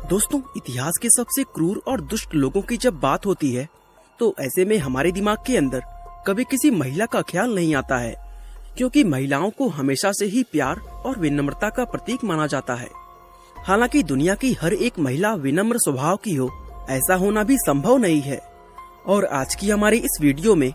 दोस्तों, इतिहास के सबसे क्रूर और दुष्ट लोगों की जब बात होती है तो ऐसे में हमारे दिमाग के अंदर कभी किसी महिला का ख्याल नहीं आता है, क्योंकि महिलाओं को हमेशा से ही प्यार और विनम्रता का प्रतीक माना जाता है। हालांकि दुनिया की हर एक महिला विनम्र स्वभाव की हो, ऐसा होना भी संभव नहीं है। और आज की हमारी इस वीडियो में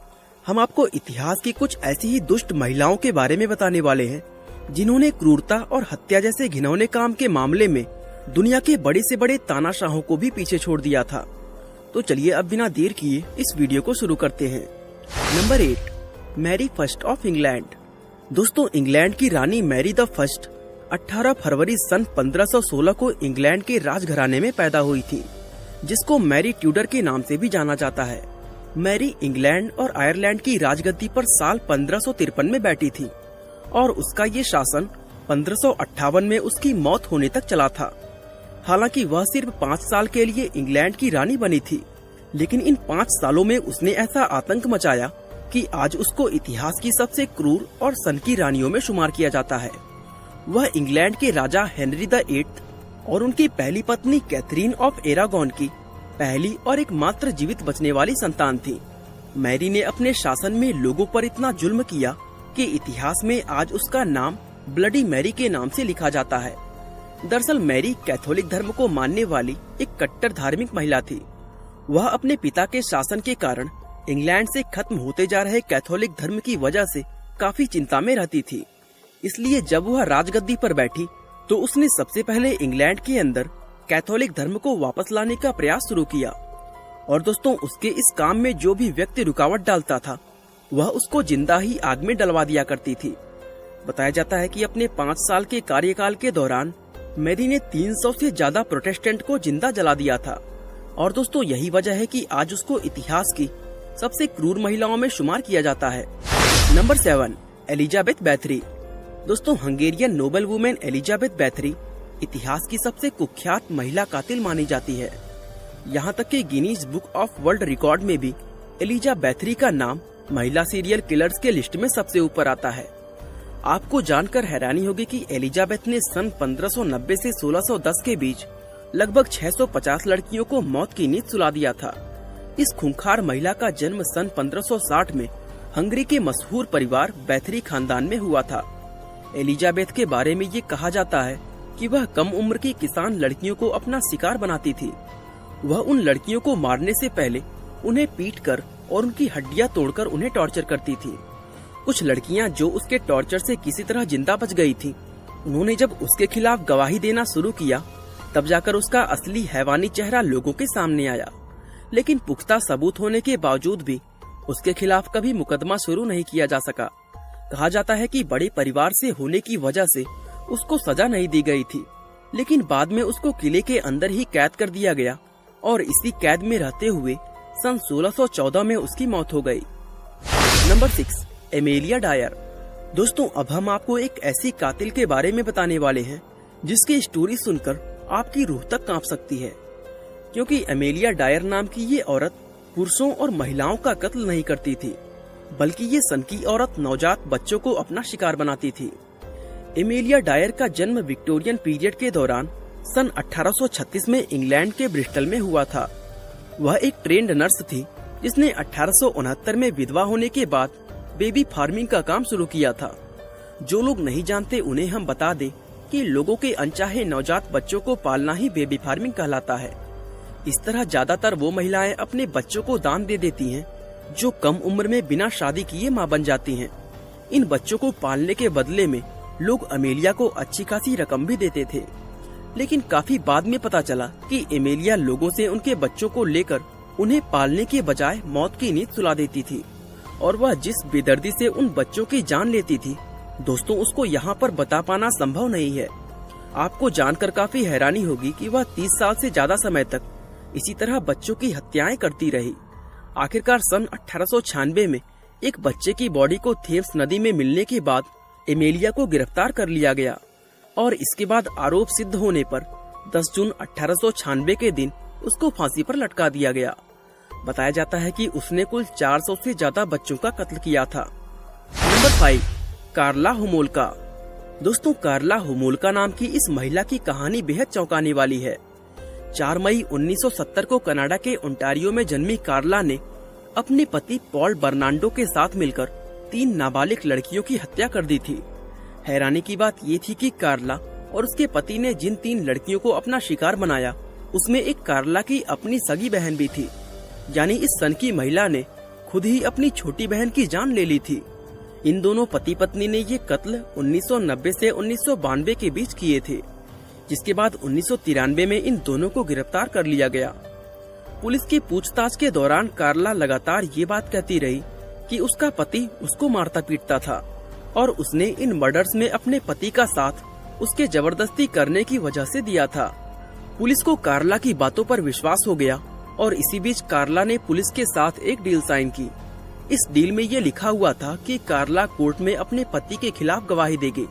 हम आपको इतिहास की कुछ ऐसी ही दुष्ट महिलाओं के बारे में बताने वाले हैं, जिन्होंने क्रूरता और हत्या जैसे घिनौने काम के मामले में दुनिया के बड़े से बड़े तानाशाहों को भी पीछे छोड़ दिया था। तो चलिए अब बिना देर किए इस वीडियो को शुरू करते हैं। Number 8, Mary first of England. दोस्तों, इंग्लैंड की रानी मैरी द फर्स्ट 18 फरवरी सन 1516 को इंग्लैंड के राजघराने में पैदा हुई थी, जिसको मैरी ट्यूडर के नाम से भी जाना जाता है। मैरी इंग्लैंड और आयरलैंड की राजगद्दी पर साल 1553 में बैठी थी और उसका ये शासन 1558 में उसकी मौत होने तक चला था। हालांकि वह सिर्फ 5 साल के लिए इंग्लैंड की रानी बनी थी, लेकिन इन 5 सालों में उसने ऐसा आतंक मचाया कि आज उसको इतिहास की सबसे क्रूर और सनकी रानियों में शुमार किया जाता है। वह इंग्लैंड के राजा हेनरी द 8 और उनकी पहली पत्नी कैथरीन ऑफ एरागॉन की पहली और एकमात्र जीवित बचने वाली संतान थी। मैरी ने अपने शासन में लोगों पर इतना जुल्म किया कि इतिहास में आज उसका नाम ब्लडी मैरी के नाम से लिखा जाता है। दरअसल मैरी कैथोलिक धर्म को मानने वाली एक कट्टर धार्मिक महिला थी। वह अपने पिता के शासन के कारण इंग्लैंड से खत्म होते जा रहे कैथोलिक धर्म की वजह से काफी चिंता में रहती थी। इसलिए जब वह राजगद्दी पर बैठी तो उसने सबसे पहले इंग्लैंड के अंदर कैथोलिक धर्म को वापस लाने का प्रयास शुरू किया। और दोस्तों, उसके इस काम में जो भी व्यक्ति रुकावट डालता था वह उसको जिंदा ही आग में डलवा दिया करती थी। बताया जाता है कि अपने 5 साल के कार्यकाल के दौरान मैरी ने 300 से ज्यादा प्रोटेस्टेंट को जिंदा जला दिया था। और दोस्तों, यही वजह है कि आज उसको इतिहास की सबसे क्रूर महिलाओं में शुमार किया जाता है। Number 7, Elizabeth Bathory. दोस्तों, Hungarian noble women Elizabeth Bathory इतिहास की सबसे कुख्यात महिला कातिल मानी जाती है। यहाँ तक कि Guinness book of world record में भी एलिजा बैथरी का नाम महिला सीरियल किलर्स के लिस्ट में सबसे ऊपर आता है। आपको जानकर हैरानी होगी कि एलिजाबेथ ने सन 1590 से 1610 के बीच लगभग 650 लड़कियों को मौत की नींद सुला दिया था। इस खूंखार महिला का जन्म सन 1560 में हंगरी के मशहूर परिवार बैथरी खानदान में हुआ था। एलिजाबेथ के बारे में ये कहा जाता है कि वह कम उम्र की किसान लड़कियों को अपना शिकार बनाती थी। वह उन लड़कियों को मारने से पहले उन्हें पीटकर और उनकी हड्डियां तोड़कर उन्हें टॉर्चर करती थी। कुछ लड़कियां जो उसके टॉर्चर से किसी तरह जिंदा बच गई थी, उन्होंने जब उसके खिलाफ गवाही देना शुरू किया तब जाकर उसका असली हैवानी चेहरा लोगों के सामने आया। लेकिन पुख्ता सबूत होने के बावजूद भी उसके खिलाफ कभी मुकदमा शुरू नहीं किया जा सका। कहा जाता है कि बड़े परिवार से होने की वजह से उसको सजा नहीं दी गई थी, लेकिन बाद में उसको किले के अंदर ही कैद कर दिया गया और इसी कैद में रहते हुए सन 1614 में उसकी मौत हो गई। Number 6, Amelia Dyer. दोस्तों, अब हम आपको एक ऐसी कातिल के बारे में बताने वाले हैं जिसकी स्टोरी सुनकर आपकी रूह तक कांप सकती है, क्योंकि एमेलिया डायर नाम की ये औरत पुरुषों और महिलाओं का कत्ल नहीं करती थी, बल्कि ये सनकी औरत नवजात बच्चों को अपना शिकार बनाती थी। एमेलिया डायर का जन्म विक्टोरियन पीरियड के दौरान सन 1836 में इंग्लैंड के ब्रिस्टल में हुआ था। वह एक ट्रेंड नर्स थी जिसने 1869 में विधवा होने के बाद बेबी फार्मिंग का काम शुरू किया था। जो लोग नहीं जानते उन्हें हम बता दें कि लोगों के अनचाहे नवजात बच्चों को पालना ही बेबी फार्मिंग कहलाता है। इस तरह ज्यादातर वो महिलाएं अपने बच्चों को दान दे देती हैं जो कम उम्र में बिना शादी किए मां बन जाती हैं। इन बच्चों को पालने के बदले में लोग एमेलिया को अच्छी खासी रकम भी देते थे, लेकिन काफी बाद में पता चला कि एमेलिया लोगों से उनके बच्चों को लेकर उन्हें पालने के बजाय मौत की नींद सुला देती थी और वह जिस बेदर्दी से उन बच्चों की जान लेती थी, दोस्तों, उसको यहाँ पर बता पाना संभव नहीं है। आपको जानकर काफी हैरानी होगी कि वह 30 साल से ज्यादा समय तक इसी तरह बच्चों की हत्याएं करती रही। आखिरकार सन 1896 में एक बच्चे की बॉडी को थेम्स नदी में मिलने के बाद एमेलिया को गिरफ्तार कर लिया गया और इसके बाद आरोप सिद्ध होने पर 10 जून 1896 के दिन उसको फांसी पर लटका दिया गया। बताया जाता है कि उसने कुल 400 से ज्यादा बच्चों का कत्ल किया था। नंबर 5, कार्ला होमोल्का। दोस्तों, कार्ला होमोल्का नाम की इस महिला की कहानी बेहद चौंकाने वाली है। 4 मई 1970 को कनाडा के ओंटारियो में जन्मी कार्ला ने अपने पति पॉल बर्नांडो के साथ मिलकर 3 नाबालिग लड़कियों की हत्या कर दी थी। हैरानी की बात ये थी कि कार्ला और उसके पति ने जिन 3 लड़कियों को अपना शिकार बनाया, उसमें एक कार्ला की अपनी सगी बहन भी थी। यानी इस सनकी महिला ने खुद ही अपनी छोटी बहन की जान ले ली थी। इन दोनों पति पत्नी ने ये कत्ल 1990 से 1992 के बीच किए थे, जिसके बाद 1993 में इन दोनों को गिरफ्तार कर लिया गया। पुलिस की पूछताछ के दौरान कार्ला लगातार ये बात कहती रही कि उसका पति उसको मारता पीटता था और उसने इन मर्डर्स में अपने पति का साथ उसके जबरदस्ती करने की वजह से दिया था। पुलिस को कार्ला की बातों पर विश्वास हो गया और इसी बीच कार्ला ने पुलिस के साथ एक डील साइन की। इस डील में ये लिखा हुआ था कि कार्ला कोर्ट में अपने पति के खिलाफ गवाही देगी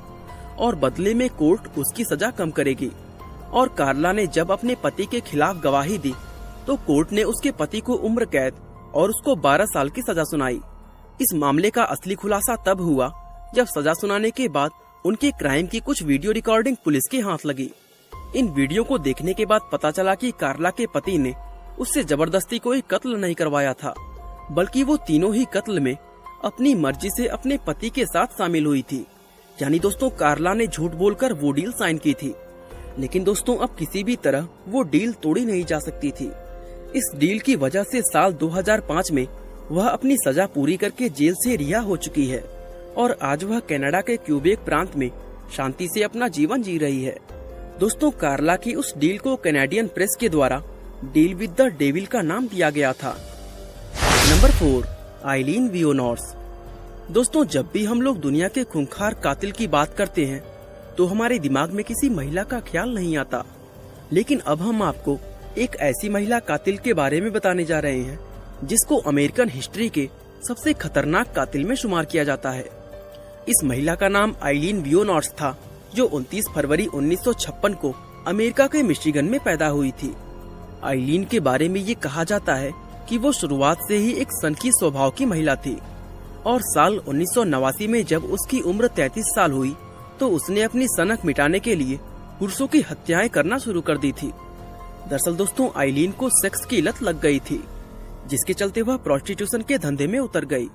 और बदले में कोर्ट उसकी सजा कम करेगी। और कार्ला ने जब अपने पति के खिलाफ गवाही दी तो कोर्ट ने उसके पति को उम्र कैद और उसको 12 साल की सजा सुनाई। इस मामले का असली खुलासा तब हुआ जब सजा सुनाने के बाद उनके क्राइम की कुछ वीडियो रिकॉर्डिंग पुलिस के हाथ लगी। इन वीडियो को देखने के बाद पता चला कि कार्ला के पति ने उससे जबरदस्ती कोई कत्ल नहीं करवाया था, बल्कि वो तीनों ही कत्ल में अपनी मर्जी से अपने पति के साथ शामिल हुई थी। यानी दोस्तों, कार्ला ने झूठ बोलकर वो डील साइन की थी। लेकिन दोस्तों, अब किसी भी तरह वो डील तोड़ी नहीं जा सकती थी। इस डील की वजह से साल 2005 में वह अपनी सजा पूरी करके जेल से रिहा हो चुकी है और आज वह कनाडा के क्यूबेक प्रांत में शांति से अपना जीवन जी रही है। दोस्तों, कार्ला की उस डील को कैनेडियन प्रेस के द्वारा डील विद द डेविल का नाम दिया गया था। नंबर 4, आइलीन वियोनॉर्स। दोस्तों, जब भी हम लोग दुनिया के खूंखार कातिल की बात करते हैं तो हमारे दिमाग में किसी महिला का ख्याल नहीं आता। लेकिन अब हम आपको एक ऐसी महिला कातिल के बारे में बताने जा रहे हैं जिसको अमेरिकन हिस्ट्री के सबसे खतरनाक कातिल में शुमार किया जाता है। इस महिला का नाम आइलीन वियोनॉर्स था, जो 29 फरवरी 1956 को अमेरिका के मिशिगन में पैदा हुई थी। आइलीन के बारे में ये कहा जाता है कि वो शुरुआत से ही एक सनकी स्वभाव की महिला थी और साल 1989 में जब उसकी उम्र 33 साल हुई तो उसने अपनी सनक मिटाने के लिए पुरुषों की हत्याएं करना शुरू कर दी थी। दरअसल दोस्तों, आइलीन को सेक्स की लत लग गई थी, जिसके चलते वह प्रोस्टिट्यूशन के धंधे में उतर गई।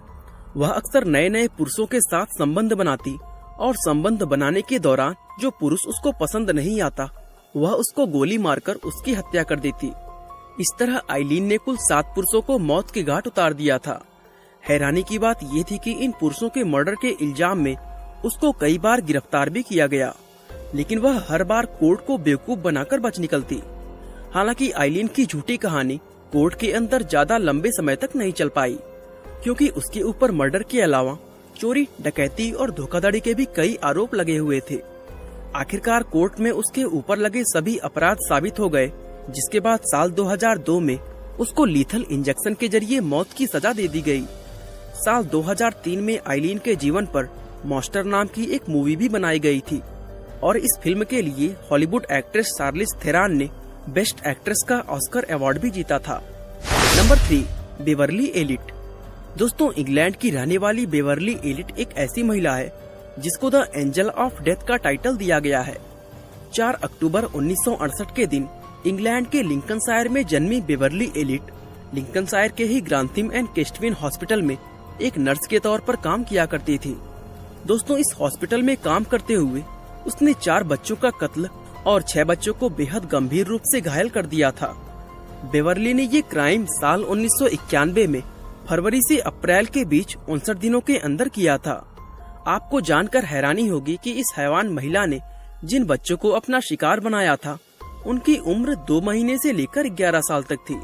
वह अक्सर नए नए पुरुषों के साथ संबंध बनाती और संबंध बनाने के दौरान जो पुरुष उसको पसंद नहीं आता वह उसको गोली मारकर उसकी हत्या कर देती। इस तरह आइलीन ने कुल 7 पुरुषों को मौत के घाट उतार दिया था। हैरानी की बात ये थी कि इन पुरुषों के मर्डर के इल्जाम में उसको कई बार गिरफ्तार भी किया गया, लेकिन वह हर बार कोर्ट को बेवकूफ बनाकर बच निकलती। हालांकि आइलीन की झूठी कहानी कोर्ट के अंदर ज्यादा लंबे समय तक नहीं चल पाई, क्योंकि उसके ऊपर मर्डर के अलावा चोरी, डकैती और धोखाधड़ी के भी कई आरोप लगे हुए थे। आखिरकार कोर्ट में उसके ऊपर लगे सभी अपराध साबित हो गए, जिसके बाद साल 2002 में उसको लीथल इंजेक्शन के जरिए मौत की सजा दे दी गई। साल 2003 में आइलीन के जीवन पर मॉन्स्टर नाम की एक मूवी भी बनाई गई थी और इस फिल्म के लिए हॉलीवुड एक्ट्रेस चार्लिज थेरॉन ने बेस्ट एक्ट्रेस का ऑस्कर अवार्ड भी जीता था। Number 3, Beverly elite. दोस्तों, इंग्लैंड की रहने वाली बेवर्ली एलिट एक ऐसी महिला है जिसको द एंजल ऑफ डेथ का टाइटल दिया गया है। 4 अक्टूबर 1968 के दिन इंग्लैंड के लिंकनशायर में जन्मी बेवर्ली एलिट लिंकनशायर के ही ग्रांथिम एंड केस्टविन हॉस्पिटल में एक नर्स के तौर पर काम किया करती थी। दोस्तों, इस हॉस्पिटल में काम करते हुए उसने 4 बच्चों का कत्ल और 6 बच्चों को बेहद गंभीर रूप से घायल कर दिया था। बेवर्ली ने ये क्राइम साल 1991 में फरवरी से अप्रैल के बीच 59 दिनों के अंदर किया था। आपको जानकर हैरानी होगी कि इस हैवान महिला ने जिन बच्चों को अपना शिकार बनाया था उनकी उम्र 2 महीने से लेकर 11 साल तक थी।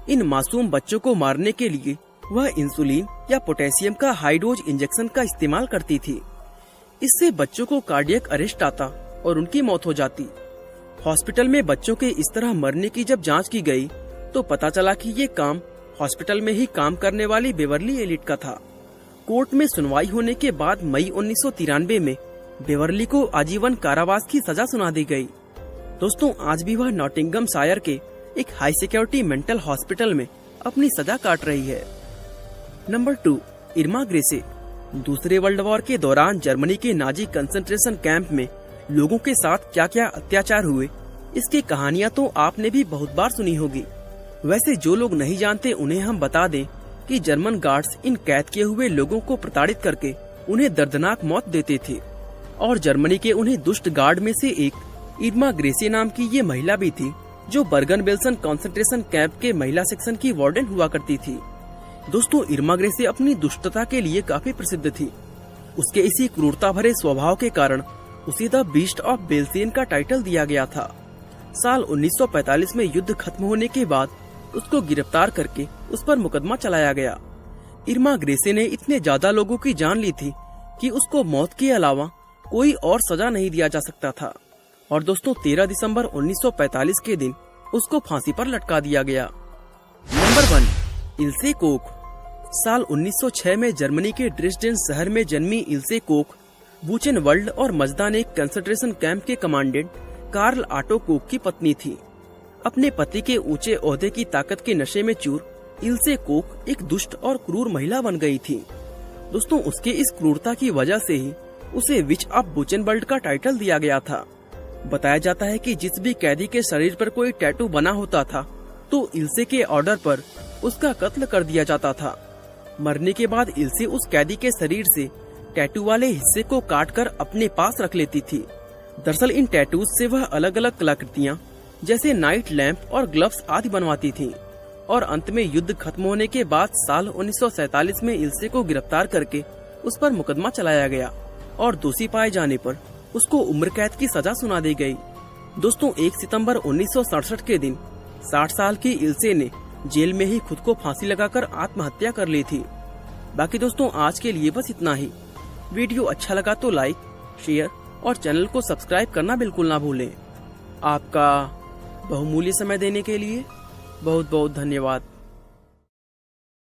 इन मासूम बच्चों को मारने के लिए वह इंसुलिन या पोटेशियम का हाई डोज इंजेक्शन का इस्तेमाल करती थी। इससे बच्चों को कार्डियक अरेस्ट आता और उनकी मौत हो जाती। हॉस्पिटल में बच्चों के इस तरह मरने की जब जांच की गई तो पता चला कि ये काम हॉस्पिटल में ही काम करने वाली बेवर्ली एलिट का था। कोर्ट में सुनवाई होने के बाद मई 1993 में बेवर्ली को आजीवन कारावास की सजा सुना दी गई। दोस्तों, आज भी वह नॉटिंघमशायर के एक हाई सिक्योरिटी मेंटल हॉस्पिटल में अपनी सजा काट रही है। नंबर 2, इर्मा ग्रेसे। दूसरे वर्ल्ड वॉर के दौरान जर्मनी के नाजी कंसंट्रेशन कैंप में लोगों के साथ क्या क्या अत्याचार हुए इसकी कहानियाँ तो आपने भी बहुत बार सुनी होगी। वैसे जो लोग नहीं जानते उन्हें हम बता दें कि जर्मन गार्ड्स इन कैद किए हुए लोगों को प्रताड़ित करके उन्हें दर्दनाक मौत देते थे और जर्मनी के उन्हें दुष्ट गार्ड में से एक इर्मा ग्रेसे नाम की ये महिला भी थी, जो बर्गन बेल्सन कंसंट्रेशन कैंप के महिला सेक्शन की वार्डन हुआ करती थी। दोस्तों, इर्मा ग्रेसे अपनी दुष्टता के लिए काफी प्रसिद्ध थी। उसके इसी क्रूरता भरे स्वभाव के कारण उसे द बीस्ट ऑफ बेल्सियन का टाइटल दिया गया था। साल 1945 में युद्ध खत्म होने के बाद उसको गिरफ्तार करके उस पर मुकदमा चलाया गया। इर्मा ग्रेसे ने इतने ज्यादा लोगों की जान ली थी कि उसको मौत के अलावा कोई और सजा नहीं दिया जा सकता था। और दोस्तों, 13 दिसंबर 1945 के दिन उसको फांसी पर लटका दिया गया। नंबर 1, इल्से कोख। साल 1906 में जर्मनी के ड्रेसडेन शहर में जन्मी इल्से कोख बुचेनवल्ड और मजदान कंसंट्रेशन कैंप के कमांडेंट कार्ल ऑटो कोख की पत्नी थी। अपने पति के ऊंचे ओहदे की ताकत के नशे में चूर इल्से कोख एक दुष्ट और क्रूर महिला बन गई थी। दोस्तों, उसके इस क्रूरता की वजह से ही उसे विच ऑफ बुचेनवल्ड का टाइटल दिया गया था। बताया जाता है कि जिस भी कैदी के शरीर पर कोई टैटू बना होता था तो इल्से के ऑर्डर पर उसका कत्ल कर दिया जाता था। मरने के बाद इल्से उस कैदी के शरीर से टैटू वाले हिस्से को काटकर अपने पास रख लेती थी। दरअसल इन टैटूज से वह अलग अलग कलाकृतियां जैसे नाइट लैंप और ग्लव्स आदि बनवाती थी। और अंत में युद्ध खत्म होने के बाद साल 1947 में इल्से को गिरफ्तार करके उस पर मुकदमा चलाया गया और दोषी पाए जाने पर उसको उम्र कैद की सजा सुना दी गई। दोस्तों, 1 सितंबर 1967 के दिन 60 साल की इल्से ने जेल में ही खुद को फांसी लगाकर आत्महत्या कर ली थी। बाकी दोस्तों, आज के लिए बस इतना ही। वीडियो अच्छा लगा तो लाइक, शेयर और चैनल को सब्सक्राइब करना बिल्कुल ना भूलें। आपका बहुमूल्य समय देने के लिए बहुत बहुत धन्यवाद।